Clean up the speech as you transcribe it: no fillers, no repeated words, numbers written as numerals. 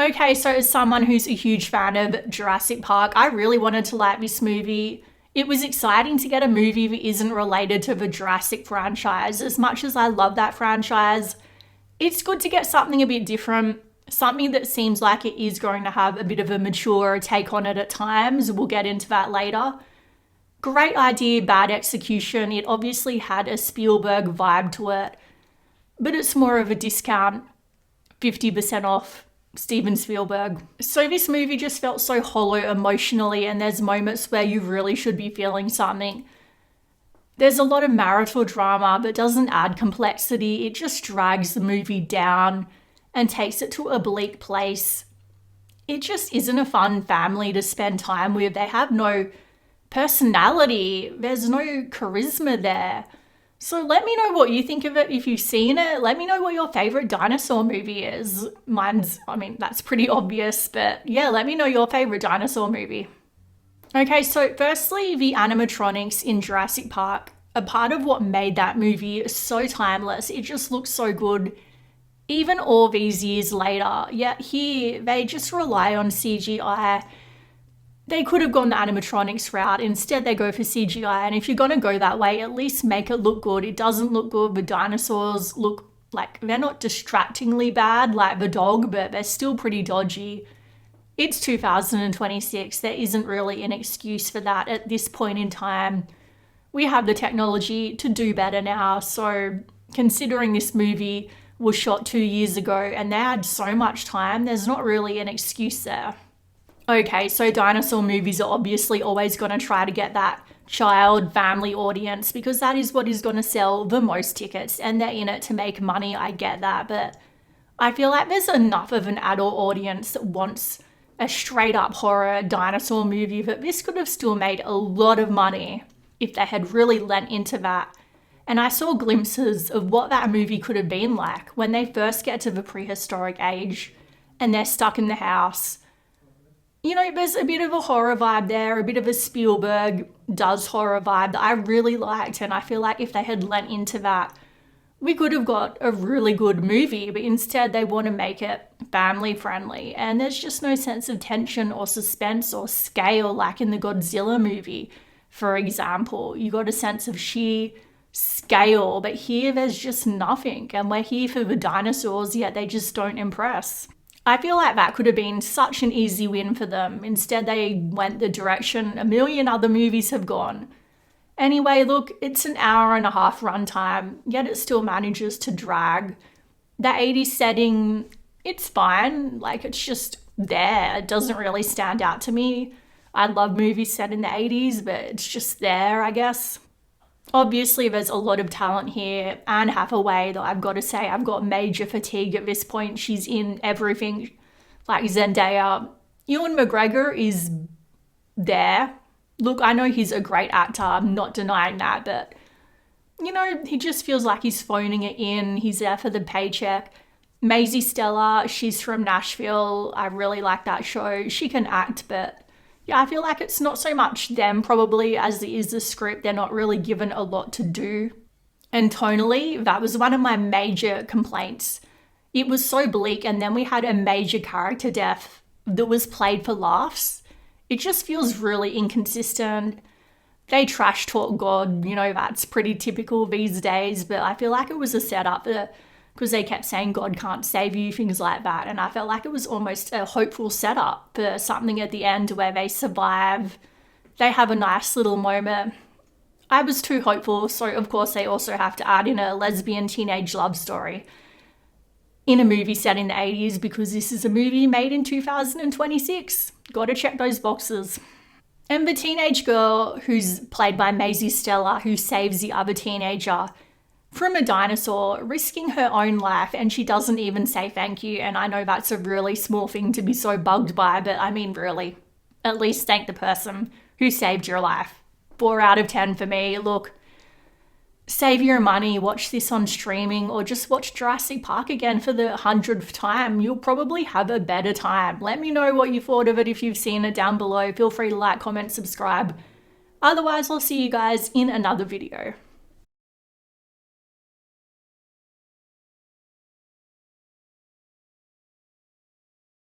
Okay, so as someone who's a huge fan of Jurassic Park, I really wanted to like this movie. It was exciting to get a movie that isn't related to the Jurassic franchise. As much as I love that franchise, it's good to get something a bit different, something that seems like it is going to have a bit of a mature take on it at times. We'll get into that later. Great idea, bad execution. It obviously had a Spielberg vibe to it, but it's more of a discount, 50% off Steven Spielberg. So this movie just felt so hollow emotionally, and there's moments where you really should be feeling something. There's a lot of marital drama that doesn't add complexity. It just drags the movie down and takes it to a bleak place. It just isn't a fun family to spend time with. They have no personality. There's no charisma there. So let me know what you think of it if you've seen it. Let me know what your favorite dinosaur movie is. That's pretty obvious, but yeah, let me know your favorite dinosaur movie. Okay, so firstly, the animatronics in Jurassic Park are part of what made that movie so timeless. It just looks so good, even all these years later. Yet here, they just rely on CGI. They could have gone the animatronics route. Instead, they go for CGI. And if you're going to go that way, at least make it look good. It doesn't look good. The dinosaurs look like they're not distractingly bad like the dog, but they're still pretty dodgy. It's 2026. There isn't really an excuse for that at this point in time. We have the technology to do better now. So considering this movie was shot 2 years ago and they had so much time, there's not really an excuse there. Okay, so dinosaur movies are obviously always going to try to get that child family audience because that is what is going to sell the most tickets, and they're in it to make money. I get that, but I feel like there's enough of an adult audience that wants a straight up horror dinosaur movie that this could have still made a lot of money if they had really lent into that. And I saw glimpses of what that movie could have been like when they first get to the prehistoric age and they're stuck in the house. You know, there's a bit of a horror vibe there, a bit of a Spielberg does horror vibe that I really liked. And I feel like if they had lent into that, we could have got a really good movie, but instead they want to make it family friendly. And there's just no sense of tension or suspense or scale like in the Godzilla movie, for example. You got a sense of sheer scale, but here there's just nothing. And we're here for the dinosaurs, yet they just don't impress. I feel like that could have been such an easy win for them. Instead, they went the direction a million other movies have gone. Anyway, look, it's an hour and a half runtime, yet it still manages to drag. The 80s setting, it's fine. Like, it's just there. It doesn't really stand out to me. I love movies set in the 80s, but it's just there, I guess. Obviously, there's a lot of talent here. Anne Hathaway, though, I've got to say, I've got major fatigue at this point. She's in everything. Like Zendaya. Ewan McGregor is there. Look, I know he's a great actor. I'm not denying that. But, you know, he just feels like he's phoning it in. He's there for the paycheck. Maisie Stella, she's from Nashville. I really like that show. She can act, but yeah, I feel like it's not so much them probably as it is the script. They're not really given a lot to do. And tonally, that was one of my major complaints. It was so bleak, and then we had a major character death that was played for laughs. It just feels really inconsistent. They trash talk God, you know, that's pretty typical these days, but I feel like it was a setup because they kept saying God can't save you, things like that. And I felt like it was almost a hopeful setup for something at the end where they survive. They have a nice little moment. I was too hopeful, so of course they also have to add in a lesbian teenage love story in a movie set in the 80s because this is a movie made in 2026. Gotta check those boxes. And the teenage girl who's played by Maisie Stella, who saves the other teenager from a dinosaur, risking her own life, and she doesn't even say thank you. And I know that's a really small thing to be so bugged by, but I mean, really, at least thank the person who saved your life. 4 out of 10 for me. Look, save your money, watch this on streaming, or just watch Jurassic Park again for the 100th time. You'll probably have a better time. Let me know what you thought of it if you've seen it down below. Feel free to like, comment, subscribe. Otherwise, I'll see you guys in another video.